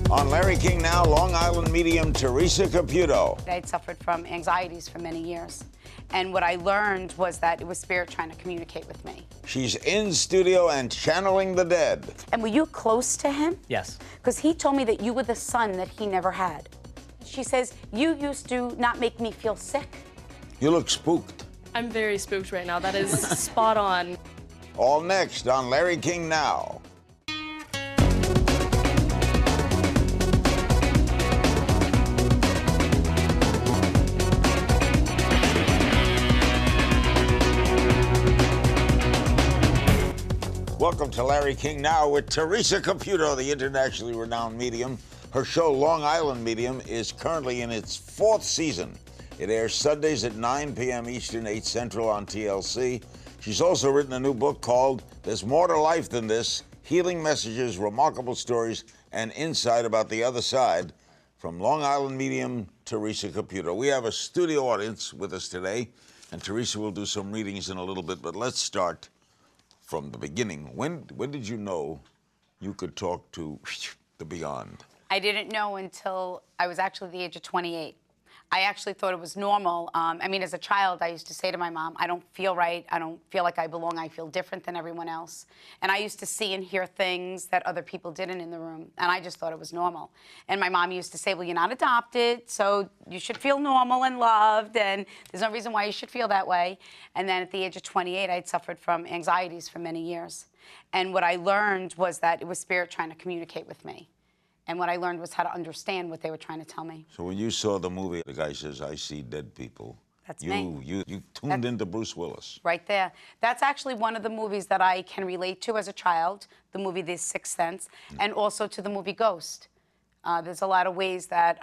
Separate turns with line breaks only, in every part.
On Larry King Now, Long Island Medium Theresa Caputo.
I'd suffered from anxieties for many years. And what I learned was that it was Spirit trying to communicate with me.
She's in studio and channeling the dead.
And were you close to him?
Yes.
Because he told me that you were the son that he never had. She says, you used to not make me feel sick.
You look spooked.
I'm very spooked right now. That is spot on.
All next on Larry King Now. Welcome to Larry King Now with Theresa Caputo, the internationally renowned medium. Her show, Long Island Medium, is currently in its 4th season. It airs Sundays at 9 p.m. Eastern, 8 Central on TLC. She's also written a new book called There's More to Life Than This, Healing Messages, Remarkable Stories, and Insight About the Other Side. From Long Island Medium, Theresa Caputo. We have a studio audience with us today, and Theresa will do some readings in a little bit, but let's start from the beginning. When did you know you could talk to the beyond?
I didn't know until I was actually the age of 28. I actually thought it was normal. I mean, as a child, I used to say to my mom, I don't feel right. I don't feel like I belong. I feel different than everyone else. And I used to see and hear things that other people didn't in the room. And I just thought it was normal. And my mom used to say, well, you're not adopted, so you should feel normal and loved. And there's no reason why you should feel that way. And then at the age of 28, I'd suffered from anxieties for many years. And what I learned was that it was Spirit trying to communicate with me. And what I learned was how to understand what they were trying to tell me.
So when you saw the movie, the guy says, I see dead people.
That's me.
You tuned into Bruce Willis.
Right there. That's actually one of the movies that I can relate to as a child, the movie The Sixth Sense, and also to the movie Ghost. There's a lot of ways that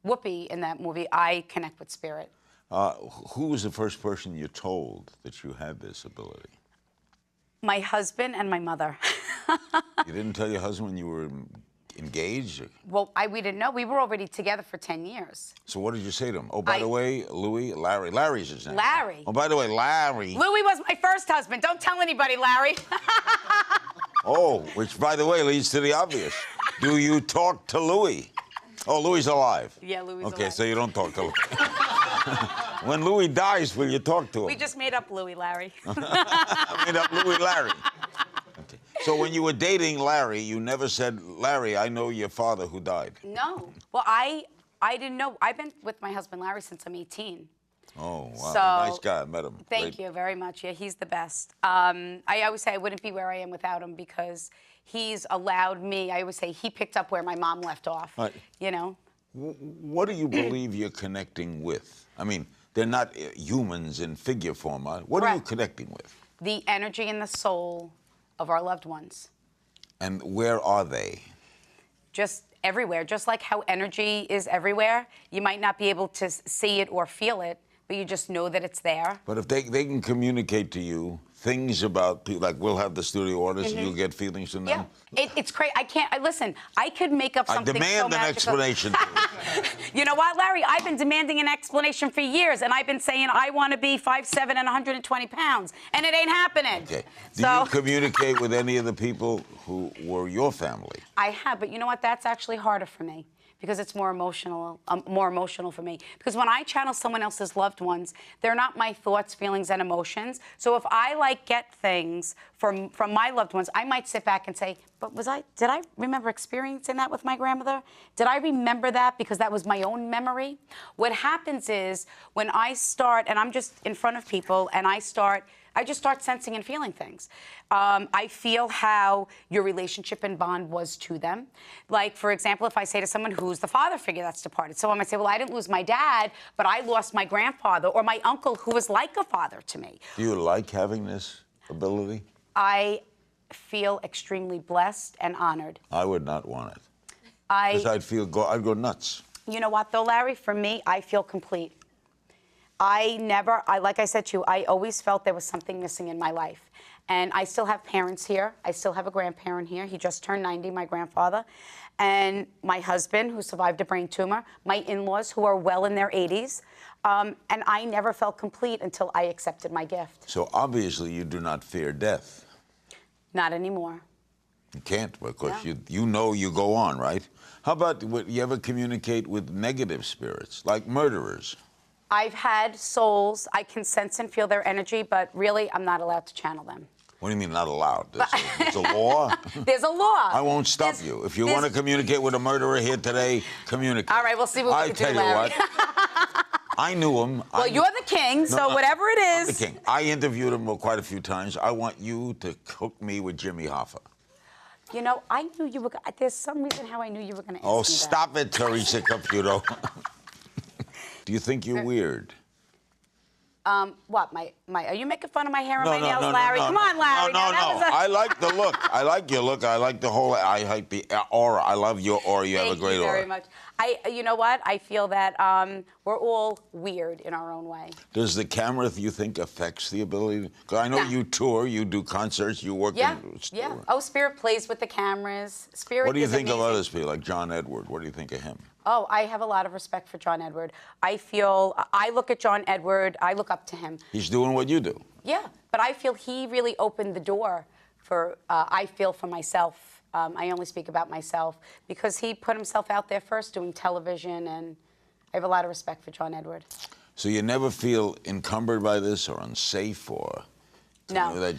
Whoopi in that movie, I connect with Spirit.
Who was the first person you told that you had this ability?
My husband and my mother.
You didn't tell your husband when you were engaged?
Well, we didn't know. We were already together for 10 years.
So what did you say to him? Oh, by the way, Larry. Larry's his name.
Larry.
Oh, by the way, Larry.
Louis was my first husband. Don't tell anybody, Larry.
Oh, which, by the way, leads to the obvious. Do you talk to Louis? Oh, Louis alive.
Yeah, Louis alive.
Okay, so you don't talk to Louis. When Louis dies, will you talk to him?
We just made up Louis, Larry.
Made up Louis Larry. Okay. So when you were dating Larry, you never said, Larry, I know your father who died.
No. Well, I didn't know. I've been with my husband, Larry, since I'm 18.
Oh, wow.
So,
Nice guy. I met him.
Thank you very much. Yeah, he's the best. I always say I wouldn't be where I am without him because he's allowed me. I always say he picked up where my mom left off,
Right.
you know?
What do you believe you're connecting with? I mean, they're not humans in figure form. What are you connecting with?
The energy and the soul of our loved ones.
And where are they?
Just everywhere. Just like how energy is everywhere, you might not be able to see it or feel it, but you just know that it's there.
But if they can communicate to you things about people, like we'll have the studio audience and you'll get feelings from them?
Yeah, it's crazy. Listen, I could make up something so magical.
I demand an explanation.
You know what, Larry? I've been demanding an explanation for years, and I've been saying I want to be 5'7" and 120 pounds, and it ain't happening.
Okay. Do you communicate with any of the people who were your family?
I have, but you know what? That's actually harder for me because it's more emotional for me. Because when I channel someone else's loved ones, they're not my thoughts, feelings, and emotions. So if I get things from my loved ones, I might sit back and say, but did I remember experiencing that with my grandmother? Did I remember that because that was my own memory? What happens is when I start, and I'm just in front of people, and I just start sensing and feeling things. I feel how your relationship and bond was to them. Like, for example, if I say to someone, who's the father figure that's departed? Someone might say, well, I didn't lose my dad, but I lost my grandfather or my uncle who was like a father to me.
Do you like having this ability?
I feel extremely blessed and honored.
I would not want it. Because I'd go nuts.
You know what, though, Larry? For me, I feel complete. Like I said to you, I always felt there was something missing in my life. And I still have parents here. I still have a grandparent here. He just turned 90, my grandfather. And my husband, who survived a brain tumor. My in-laws, who are well in their 80s. And I never felt complete until I accepted my gift.
So obviously you do not fear death.
Not anymore.
You can't, because
No.
you know you go on, right? How about, you ever communicate with negative spirits, like murderers?
I've had souls, I can sense and feel their energy, but really, I'm not allowed to channel them.
What do you mean not allowed? There's a law?
There's a law.
I won't stop you. If you want to communicate with a murderer here today, communicate.
All right, we'll see what we can do, Larry.
I tell you what, I knew him.
Well, you're the king, so whatever it is.
I'm the king. I interviewed him quite a few times. I want you to hook me with Jimmy Hoffa.
You know, I knew you were. There's some reason how I knew you were going to ask me
Oh,
that.
stop it, Theresa Caputo. Do you think you're weird?
What? Are you making fun of my hair and my nails, Larry? Come on, Larry.
No. I like the look. I like your look. I like the whole. I like the aura. I love your aura. You have a great aura.
Thank you very much. You know what? I feel that we're all weird in our own way.
Does the camera, you think, affects the ability? Because I know you tour, you do concerts, you work in...
Yeah. Oh, Spirit plays with the cameras. Spirit.
What do you
is
think of
amazing.
others people, like John Edward? What do you think of him?
Oh, I have a lot of respect for John Edward. I look at John Edward, I look up to him.
He's doing what you do.
Yeah, but I feel he really opened the door for, I feel for myself. I only speak about myself because he put himself out there first doing television, and I have a lot of respect for John Edward.
So you never feel encumbered by this or unsafe or...
No.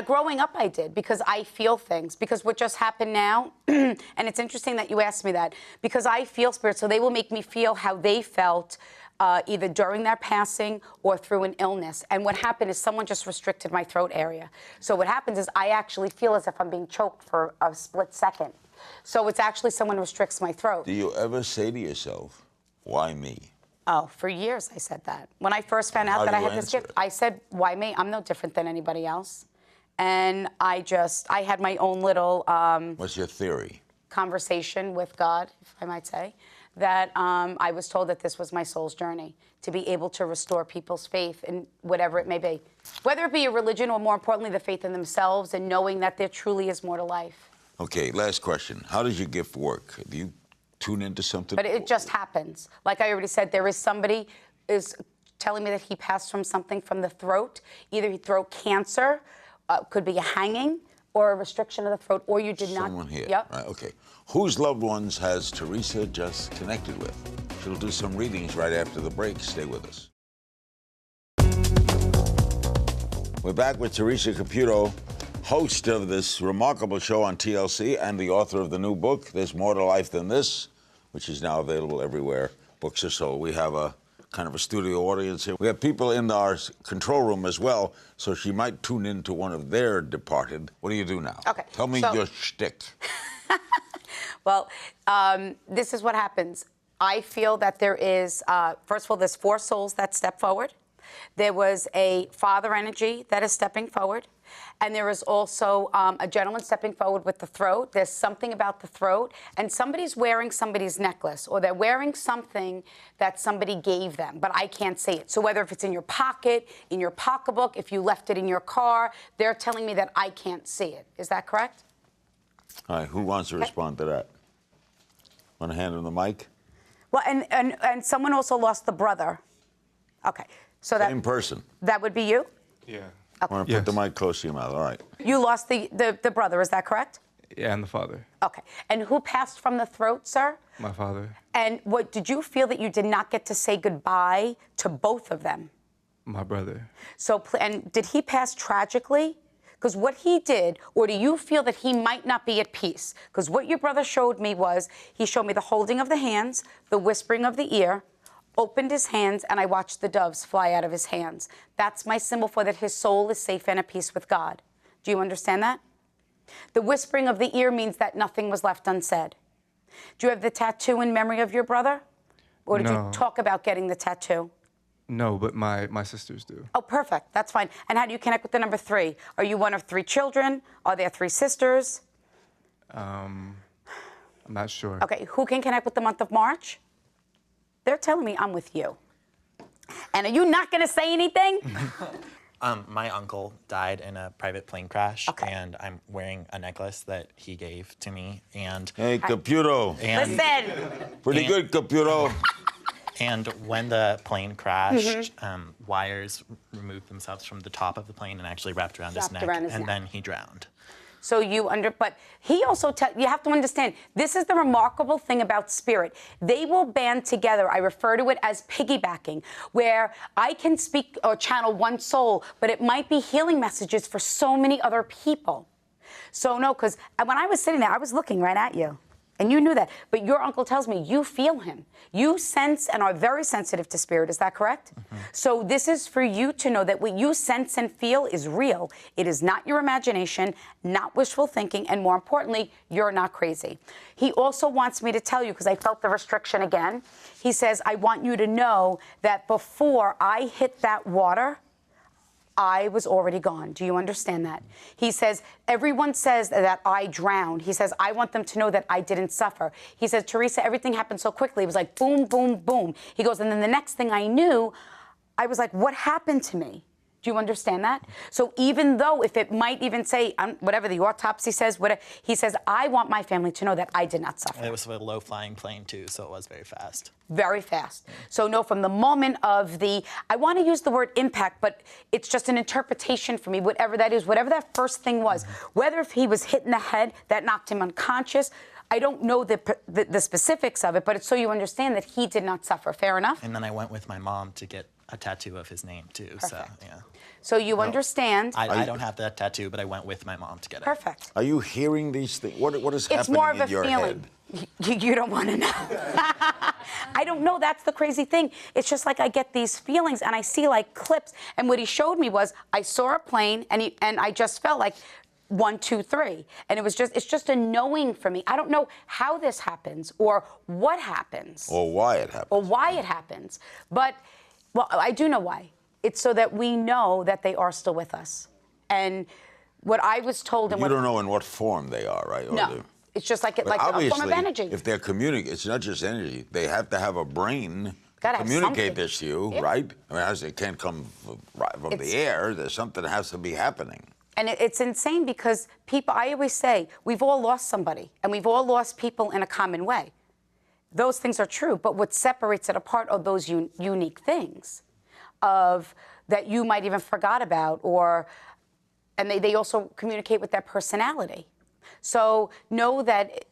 Growing up, I did, because I feel things. Because what just happened now, and it's interesting that you asked me that, because I feel spirits, so they will make me feel how they felt either during their passing or through an illness. And what happened is someone just restricted my throat area. So what happens is I actually feel as if I'm being choked for a split second. So it's actually someone restricts my throat.
Do you ever say to yourself, why me?
Oh, for years I said that. When I first found out that I had this gift, I said, why me? I'm no different than anybody else. And I had my own little...
What's your theory?
Conversation with God, if I might say, that I was told that this was my soul's journey, to be able to restore people's faith in whatever it may be. Whether it be a religion or, more importantly, the faith in themselves and knowing that there truly is more to life.
Okay, last question. How does your gift work? Do you tune into something?
But it just happens. Like I already said, there is somebody is telling me that he passed from something from the throat, either throat cancer, could be a hanging, or a restriction of the throat, or you did not.
Someone here.
Yep.
Right, okay. Whose loved ones has Theresa just connected with? She'll do some readings right after the break. Stay with us. We're back with Theresa Caputo, host of this remarkable show on TLC and the author of the new book, There's More to Life Than This, which is now available everywhere books are sold. We have a kind of a studio audience here. We have people in our control room as well, so she might tune into one of their departed. What do you do now?
Okay.
Tell me your shtick.
Well, this is what happens. I feel that there is, first of all, there's 4 souls that step forward. There was a father energy that is stepping forward. And there is also a gentleman stepping forward with the throat. There's something about the throat. And somebody's wearing somebody's necklace, or they're wearing something that somebody gave them, but I can't see it. So whether if it's in your pocket, in your pocketbook, if you left it in your car, they're telling me that I can't see it. Is that correct?
All right, who wants to respond to that? Want to hand him the mic?
Well, and someone also lost the brother. Okay. So
Same person.
That would be you?
Yeah.
I want to put the mic close to your mouth. All right.
You lost the brother, is that correct?
Yeah, and the father.
Okay. And who passed from the throat, sir?
My father.
And what did you feel that you did not get to say goodbye to both of them?
My brother.
So, and did he pass tragically? Because what he did, or do you feel that he might not be at peace? Because what your brother showed me was, he showed me the holding of the hands, the whispering of the ear, opened his hands, and I watched the doves fly out of his hands. That's my symbol for that his soul is safe and at peace with God. Do you understand that? The whispering of the ear means that nothing was left unsaid. Do you have the tattoo in memory of your brother? Or did you talk about getting the tattoo?
No, but my sisters do.
Oh, perfect. That's fine. And how do you connect with the number 3? Are you one of 3 children? Are there 3 sisters?
I'm not sure.
Okay, who can connect with the month of March? They're telling me I'm with you. And are you not going to say anything?
My uncle died in a private plane crash,
Okay.
and I'm wearing a necklace that he gave to me. And
Hey, Caputo.
Listen.
Pretty good, Caputo.
And when the plane crashed, wires removed themselves from the top of the plane and actually wrapped around his neck,
around his
and
neck.
then he drowned.
So but he also, you have to understand, this is the remarkable thing about spirit. They will band together. I refer to it as piggybacking, where I can speak or channel one soul, but it might be healing messages for so many other people. So no, because when I was sitting there, I was looking right at you. And you knew that. But your uncle tells me you feel him. You sense and are very sensitive to spirit. Is that correct? Mm-hmm. So this is for you to know that what you sense and feel is real. It is not your imagination, not wishful thinking, and more importantly, you're not crazy. He also wants me to tell you, because I felt the restriction again, he says, I want you to know that before I hit that water, I was already gone. Do you understand that? He says, everyone says that I drowned. He says, I want them to know that I didn't suffer. He says, Theresa, everything happened so quickly. It was like boom, boom, boom. He goes, and then the next thing I knew, I was like, what happened to me? Do you understand that? So even though if it might even say, whatever the autopsy says, whatever, he says, I want my family to know that I did not suffer.
It was a low-flying plane, too, so it was very fast.
Very fast. So no, from the moment of I want to use the word impact, but it's just an interpretation for me, whatever that is, whatever that first thing was, whether if he was hit in the head, that knocked him unconscious, I don't know the specifics of it, but it's so you understand that he did not suffer. Fair enough?
And then I went with my mom to get a tattoo of his name, too.
Perfect.
So, yeah.
So you understand.
I don't have that tattoo, but I went with my mom to get it.
Perfect.
Are you hearing these things? What is
It's
happening
more of
in
a
your
feeling.
head?
You don't want to know. I don't know. That's the crazy thing. It's just like I get these feelings and I see like clips. And what he showed me was I saw a plane and I just felt like 1, 2, 3. And it's just a knowing for me. I don't know how this happens or what happens.
Or why it happens.
Or why it happens. But, well, I do know why. It's so that we know that they are still with us. And what I was told...
You don't know in what form they are, right?
No. It's just like a form of energy.
If they're communicating, it's not just energy. They have to have a brain to
Gotta have
communicate
something.
this to you,
Yeah.
right? I mean, it can't come from the air. There's something that has to be happening.
And it's insane because people, I always say, we've all lost somebody, and we've all lost people in a common way. Those things are true, but what separates it apart are those unique things that you might even forgot about, and they also communicate with their personality. So know that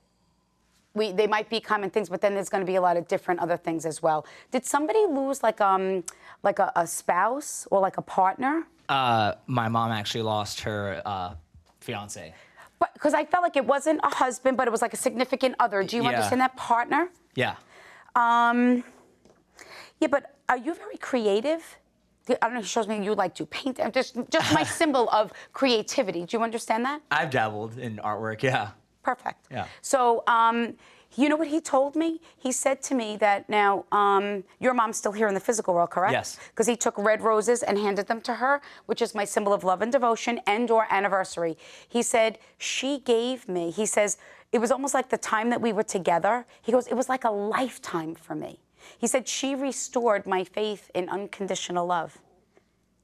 they might be common things, but then there's going to be a lot of different other things as well. Did somebody lose like a spouse or like a partner?
My mom actually lost her fiance.
But because I felt like it wasn't a husband, but it was like a significant other. Do you understand that? Partner?
Yeah.
Yeah, but are you very creative? I don't know, he shows me you like to paint. Just my symbol of creativity. Do you understand that?
I've dabbled in artwork, yeah.
Perfect.
Yeah.
So, you know what he told me? He said to me that now, your mom's still here in the physical world, correct?
Yes.
Because he took red roses and handed them to her, which is my symbol of love and devotion and/or anniversary. He said, she gave me, he says, it was almost like the time that we were together. He goes, it was like a lifetime for me. He said, she restored my faith in unconditional love.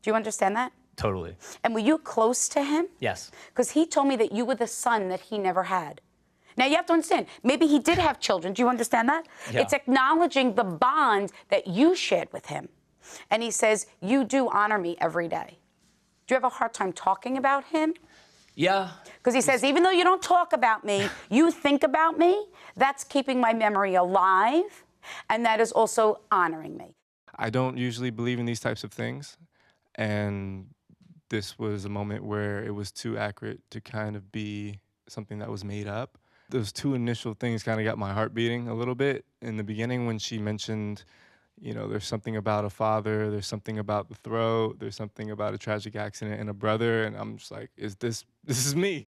Do you understand that?
Totally.
And were you close to him?
Yes.
Because he told me that you were the son that he never had. Now, you have to understand, maybe he did have children. Do you understand that?
Yeah.
It's acknowledging the bond that you shared with him. And he says, you do honor me every day. Do you have a hard time talking about him?
Yeah.
Because he says, even though you don't talk about me, you think about me. That's keeping my memory alive. And that is also honoring me.
I don't usually believe in these types of things. And this was a moment where it was too accurate to kind of be something that was made up. Those two initial things kind of got my heart beating a little bit. In the beginning when she mentioned, you know, there's something about a father, there's something about the throat, there's something about a tragic accident and a brother, and I'm just like, this is me.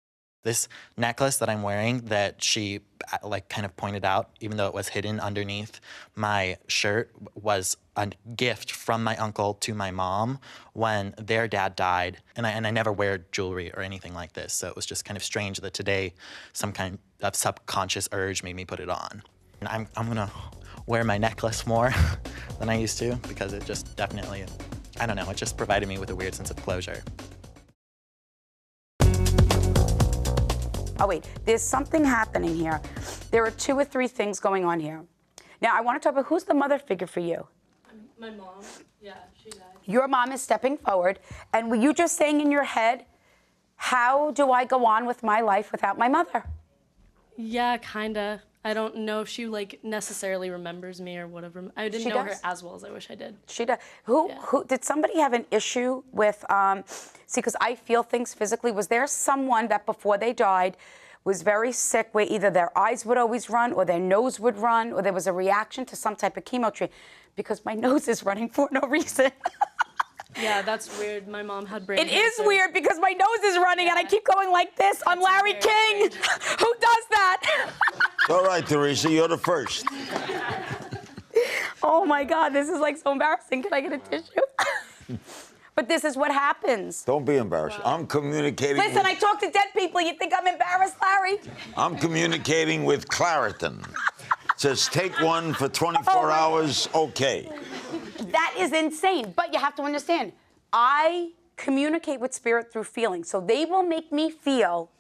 This necklace that I'm wearing that she like kind of pointed out, even though it was hidden underneath my shirt, was a gift from my uncle to my mom when their dad died. And I never wear jewelry or anything like this. So it was just kind of strange that today some kind of subconscious urge made me put it on. And I'm gonna wear my necklace more than I used to because it just definitely, I don't know, it just provided me with a weird sense of closure.
Oh, wait, there's something happening here. There are 2 or 3 things going on here. Now, I want to talk about who's the mother figure for you?
My mom, yeah, she died.
Your mom is stepping forward, and were you just saying in your head, how do I go on with my life without my mother?
Yeah, kinda. I don't know if she like necessarily remembers me or whatever. I didn't
She
know
does.
her as well as I wish I did.
She does. Who did somebody have an issue with? See, because I feel things physically. Was there someone that before they died was very sick, where either their eyes would always run, or their nose would run, or there was a reaction to some type of chemo treatment? Because my nose is running for no reason.
Yeah, that's weird. My mom had brain
It is
cancer.
weird because my nose is running and I keep going like this. I'm Larry
very
King.
strange.
Who does that?
All right, Theresa, you're the first.
Oh my God, this is like so embarrassing. Can I get a tissue? But this is what happens.
Don't be embarrassed. I'm communicating.
Listen, I talk to dead people. You think I'm embarrassed, Larry?
I'm communicating with Claritin. Says take one for 24 hours. Okay.
That is insane. But you have to understand, I communicate with spirit through feeling. So they will make me feel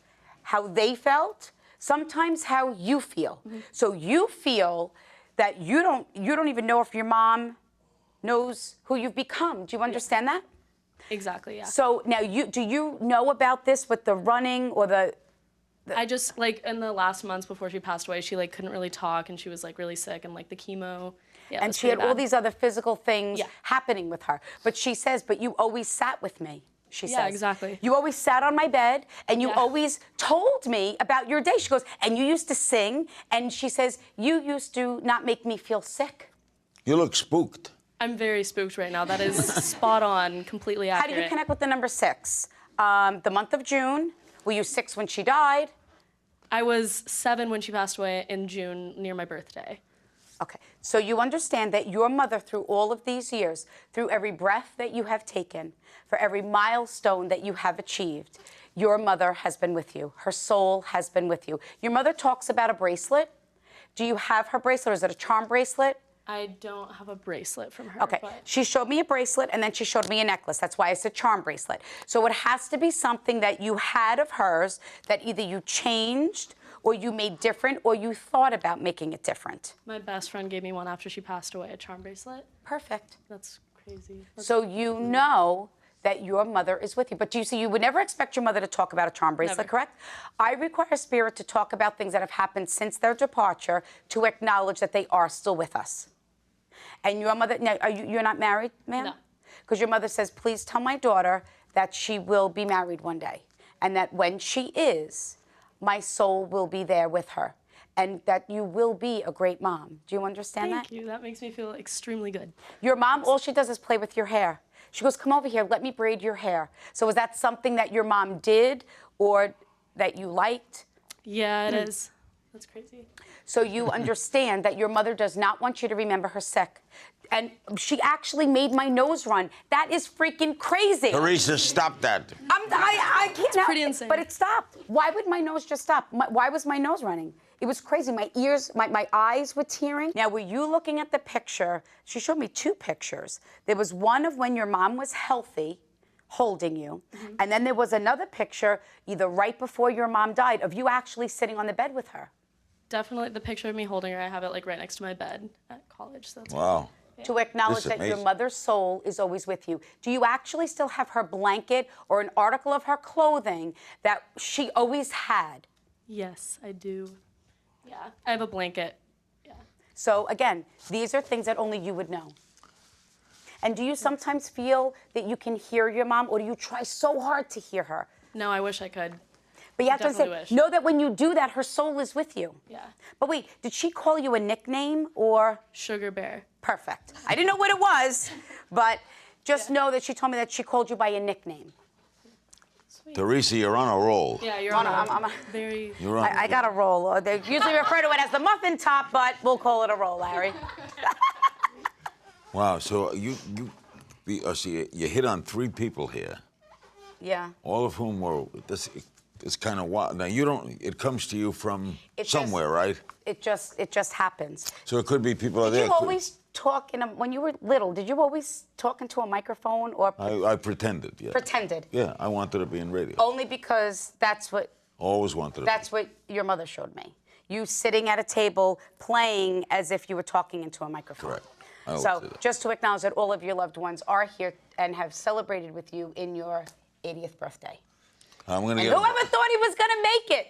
how they felt, sometimes how you feel. So you feel that you don't even know if your mom knows who you've become. Do you understand that?
Exactly, yeah.
So now do you know about this with the running or the
I just, like, in the last months before she passed away, she, like, couldn't really talk, and she was, like, really sick, and, like, the chemo, yeah, it
and
was
she had
pretty
all
bad.
these other physical things
Yeah.
happening with her. But she says, but you always sat with me, she says.
Yeah, exactly.
You always sat on my bed, and you
Yeah.
always told me about your day. She goes, and you used to sing, and she says, you used to not make me feel sick.
You look spooked.
I'm very spooked right now. That is spot on, completely
How
accurate.
do you connect with the number 6? The month of June, were you 6 when she died?
I was 7 when she passed away in June, near my birthday.
Okay, so you understand that your mother, through all of these years, through every breath that you have taken, for every milestone that you have achieved, your mother has been with you. Her soul has been with you. Your mother talks about a bracelet. Do you have her bracelet, or is it a charm bracelet?
I don't have a bracelet from her.
Okay,
But
she showed me a bracelet, and then she showed me a necklace. That's why it's a charm bracelet. So it has to be something that you had of hers that either you changed, or you made different, or you thought about making it different.
my best friend gave me one after she passed away, a charm bracelet.
Perfect.
That's crazy.
So you know that your mother is with you. But do you see, you would never expect your mother to talk about a charm bracelet,
Never.
correct? I require spirit to talk about things that have happened since their departure to acknowledge that they are still with us. And your mother, now, you're not married, ma'am?
No.
Because your mother says, please tell my daughter that she will be married one day. And that when she is, my soul will be there with her. And that you will be a great mom. Do you understand that?
Thank you. That makes me feel extremely good.
Your mom, all she does is play with your hair. She goes, come over here, let me braid your hair. So is that something that your mom did or that you liked?
Yeah, it is. That's crazy.
So you understand that your mother does not want you to remember her sick. And she actually made my nose run. That is freaking crazy.
Theresa, stop that.
I can't.
pretty insane.
But it stopped. Why would my nose just stop? Why was my nose running? It was crazy. My ears, my eyes were tearing. Now, were you looking at the picture? She showed me 2 pictures. There was one of when your mom was healthy, holding you. And then there was another picture, either right before your mom died, of you actually sitting on the bed with her.
Definitely the picture of me holding her, I have it like right next to my bed at college. So that's
Wow.
To acknowledge
This is
that your
amazing.
mother's soul is always with you. Do you actually still have her blanket or an article of her clothing that she always had?
Yes, I do. Yeah, I have a blanket. Yeah.
So again, these are things that only you would know. And do you sometimes feel that you can hear your mom, or do you try so hard to hear her?
No, I wish I could.
But you have to
Definitely
say,
wish.
know that when you do that, her soul is with you.
Yeah.
But wait, did she call you a nickname or?
Sugar Bear.
Perfect. I didn't know what it was, but just know that she told me that she called you by a nickname.
Theresa, you're on a roll.
Yeah, you're
On
on
a-
a very.
You're on.
I got a roll. They usually refer to it as the muffin top, but we'll call it a roll, Larry.
Wow. So you you hit on 3 people here,
Yeah.
all of whom were this. It's kind of wild. Now you don't. It comes to you from
It just-
somewhere, right?
It just happens.
So it could be people out
Did
there.
you always talk when you were little, did you always talk into a microphone or
I pretended. Yeah.
pretended?
Yeah. I wanted to be in radio.
Only because that's what
Always wanted to.
That's what your mother showed me. You sitting at a table playing as if you were talking into a microphone.
Correct. I always
So
did that.
just to acknowledge that all of your loved ones are here and have celebrated with you in your 80th birthday.
I'm going to
And
get...
whoever thought he was going to make it?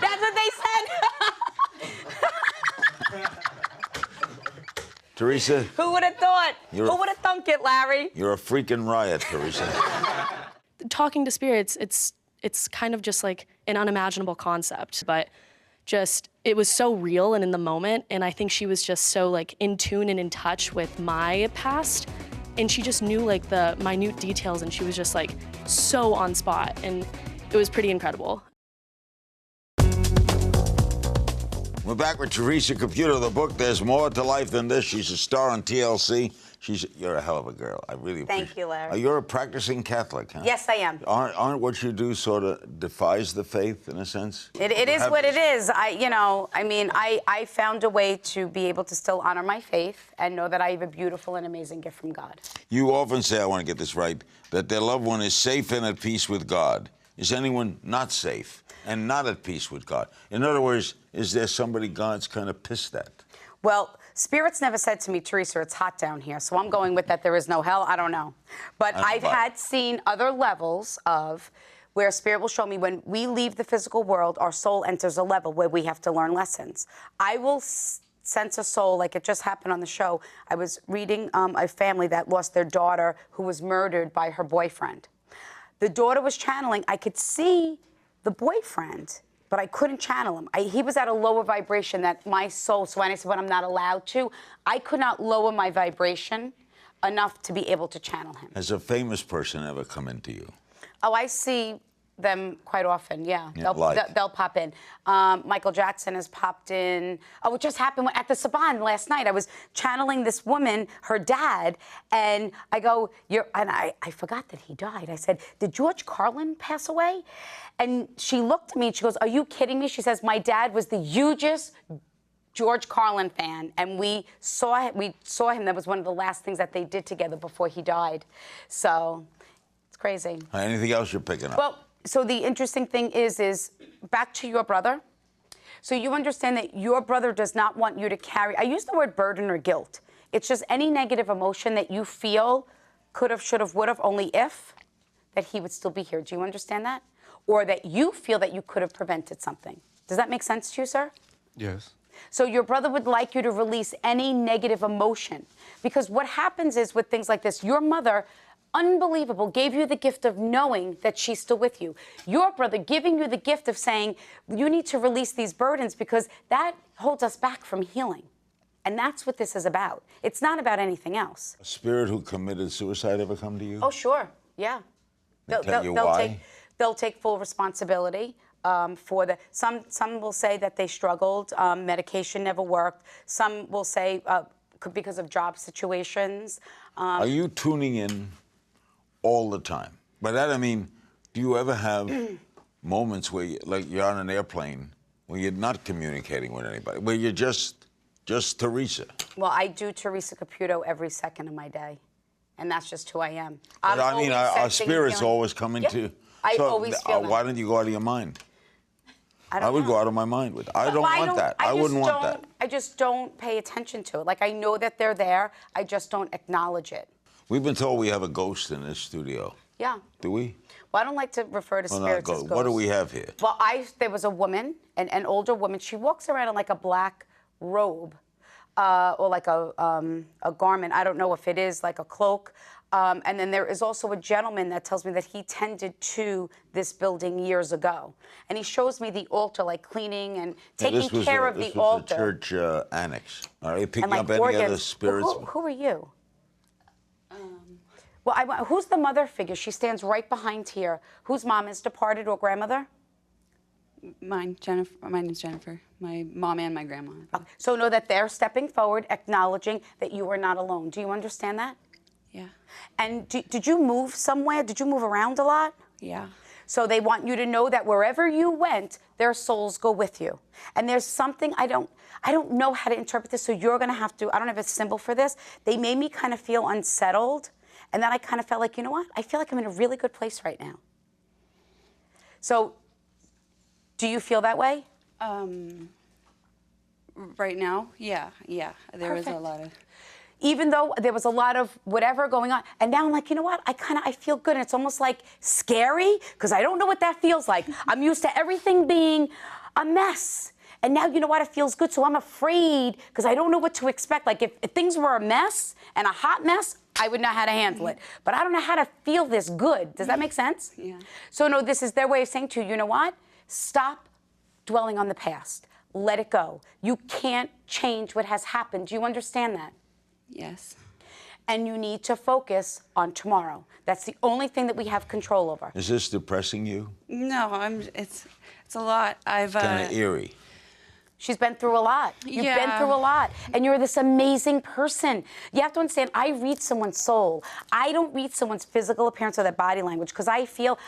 That's what they said.
Teresa,
Who would have thought? Who would have thunk it, Larry?
you're a freaking riot, Teresa.
Talking to spirits, it's kind of just like an unimaginable concept, but just it was so real and in the moment, and I think she was just so like in tune and in touch with my past, and she just knew like the minute details, and she was just like so on spot, and it was pretty incredible.
We're back with Theresa Caputo. The book, There's More to Life Than This. She's a star on TLC. You're a hell of a girl. I really appreciate it.
Thank you, Larry.
You're a practicing Catholic, huh?
Yes, I am.
Aren't what you do sort of defies the faith in a sense?
It is what it is. I found a way to be able to still honor my faith and know that I have a beautiful and amazing gift from God.
You often say, I want to get this right, that their loved one is safe and at peace with God. Is anyone not safe and not at peace with God? In other words, is there somebody God's kind of pissed at?
Well, spirits never said to me, Teresa, it's hot down here, so I'm going with that there is no hell. I don't know. But I've had seen other levels of where spirit will show me when we leave the physical world, our soul enters a level where we have to learn lessons. I will sense a soul, like it just happened on the show. I was reading a family that lost their daughter who was murdered by her boyfriend. The daughter was channeling. I could see the boyfriend, but I couldn't channel him. He was at a lower vibration that my soul, so when I said, when I'm not allowed to, I could not lower my vibration enough to be able to channel him.
Has a famous person ever come into you?
Oh, I see them quite often, yeah.
Yeah,
They'll pop in. Michael Jackson has popped in. Oh, it just happened at the Saban last night. I was channeling this woman, her dad, and I go, I forgot that he died. I said, did George Carlin pass away? And she looked at me and she goes, are you kidding me? She says, my dad was the hugest George Carlin fan, and we saw him. That was one of the last things that they did together before he died. So it's crazy.
Anything else you're picking up?
Well, so the interesting thing is back to your brother. So you understand that your brother does not want you to carry, I use the word burden or guilt. It's just any negative emotion that you feel could have, should have, would have, only if, that he would still be here. Do you understand that? Or that you feel that you could have prevented something. Does that make sense to you, sir?
Yes.
So your brother would like you to release any negative emotion. Because what happens is with things like this, your mother, unbelievable, gave you the gift of knowing that she's still with you. Your brother giving you the gift of saying, you need to release these burdens because that holds us back from healing. And that's what this is about. It's not about anything else.
A spirit who committed suicide ever come to you?
Oh, sure, yeah.
Tell you why?
They'll take full responsibility for the. Some will say that they struggled, medication never worked. Some will say because of job situations.
Are you tuning in all the time? By that I mean, do you ever have moments where you're on an airplane where you're not communicating with anybody, where you're just Theresa?
Well, I do Theresa Caputo every second of my day, and that's just who I am.
But I mean, our spirits always come into.
Yeah, I always feel that.
Why don't you go out of your mind? I would
know.
go out of my mind with it. I don't want that. I wouldn't want that.
I just don't pay attention to it. Like, I know that they're there. I just don't acknowledge it.
We've been told we have a ghost in this studio.
Yeah.
Do we?
Well, I don't like to refer to spirits as ghosts.
What do we have here?
Well, there was a woman, an older woman. She walks around in like a black robe or like a garment. I don't know if it is like a cloak. And then there is also a gentleman that tells me that he tended to this building years ago. And he shows me the altar, like cleaning and taking care of the altar.
This was a church annex. Are you picking
like
up any other spirits?
Well, who are you? Well, who's the mother figure? She stands right behind here. Whose mom is departed or grandmother?
Mine, Jennifer. My name's Jennifer. My mom and my grandma.
So know that they're stepping forward, acknowledging that you are not alone. Do you understand that?
Yeah.
And did you move somewhere? Did you move around a lot?
Yeah.
So they want you to know that wherever you went, their souls go with you. And there's something I don't know how to interpret this, so you're going to have to. I don't have a symbol for this. They made me kind of feel unsettled, and then I kind of felt like, you know what? I feel like I'm in a really good place right now. So, do you feel that way?
Right now, yeah. There was a
Perfect.
lot of.
even though there was a lot of whatever going on. And now I'm like, you know what? I feel good. And it's almost like scary because I don't know what that feels like. I'm used to everything being a mess. And now, you know what? It feels good. So I'm afraid because I don't know what to expect. Like if things were a mess and a hot mess, I would know how to handle it. But I don't know how to feel this good. Does that make sense?
Yeah.
So no, this is their way of saying to you, you know what? Stop dwelling on the past. Let it go. You can't change what has happened. Do you understand that?
Yes.
And you need to focus on tomorrow. That's the only thing that we have control over.
Is this depressing you?
No, it's a lot. I've
Kind of eerie.
She's been through a lot. You've been
Yeah.
through a lot. And you're this amazing person. You have to understand, I read someone's soul. I don't read someone's physical appearance or their body language because I feel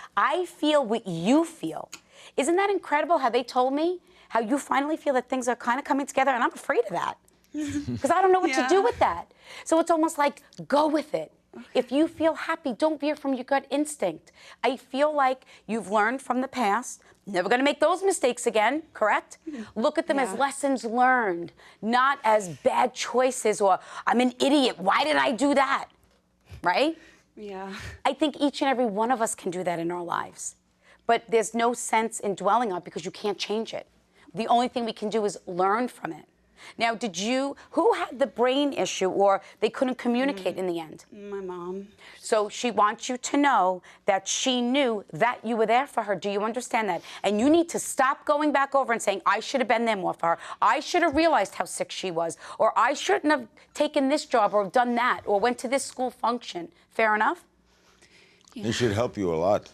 what you feel. Isn't that incredible how they told me how you finally feel that things are kind of coming together? And I'm afraid of that because I don't know what to do with that. So it's almost like, go with it. If you feel happy, don't veer from your gut instinct. I feel like you've learned from the past. Never going to make those mistakes again, correct? Look at them as lessons learned, not as bad choices or I'm an idiot. Why did I do that? Right?
Yeah.
I think each and every one of us can do that in our lives. But there's no sense in dwelling on it because you can't change it. The only thing we can do is learn from it. Now, who had the brain issue or they couldn't communicate in the end?
My mom.
So she wants you to know that she knew that you were there for her. Do you understand that? And you need to stop going back over and saying, I should have been there more for her. I should have realized how sick she was. Or I shouldn't have taken this job or done that or went to this school function. Fair enough?
Yeah.
It should help you a lot.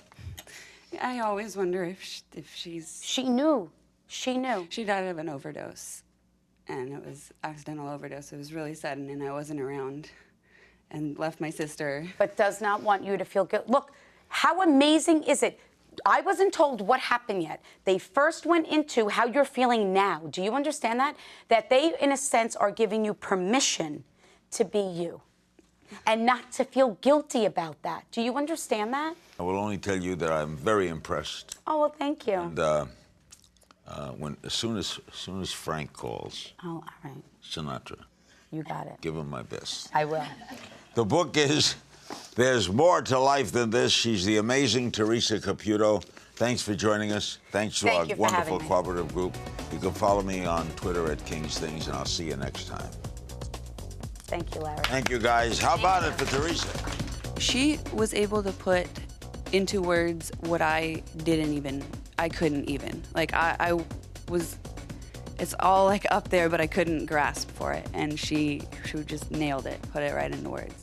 I always wonder if she's...
She knew. She knew.
She died of an overdose. And it was accidental overdose. It was really sudden, and I wasn't around. And left my sister.
But does not want you to feel good. Look, how amazing is it? I wasn't told what happened yet. They first went into how you're feeling now. Do you understand that? That they, in a sense, are giving you permission to be you and not to feel guilty about that. Do you understand that?
I will only tell you that I'm very impressed.
Oh, well, thank you.
And as soon as Frank calls,
Oh, all right.
Sinatra,
You got it.
give him my best.
I will.
The book is There's More to Life Than This. She's the amazing Theresa Caputo. Thanks for joining us. Thanks to
Thank
our
you for
wonderful
having me.
cooperative group. You can follow me on Twitter at King's Things, and I'll see you next time.
Thank you, Larry.
Thank you, guys. How about it for Theresa?
She was able to put into words what I couldn't even. Like, it's all like up there, but I couldn't grasp for it. And she just nailed it, put it right into words.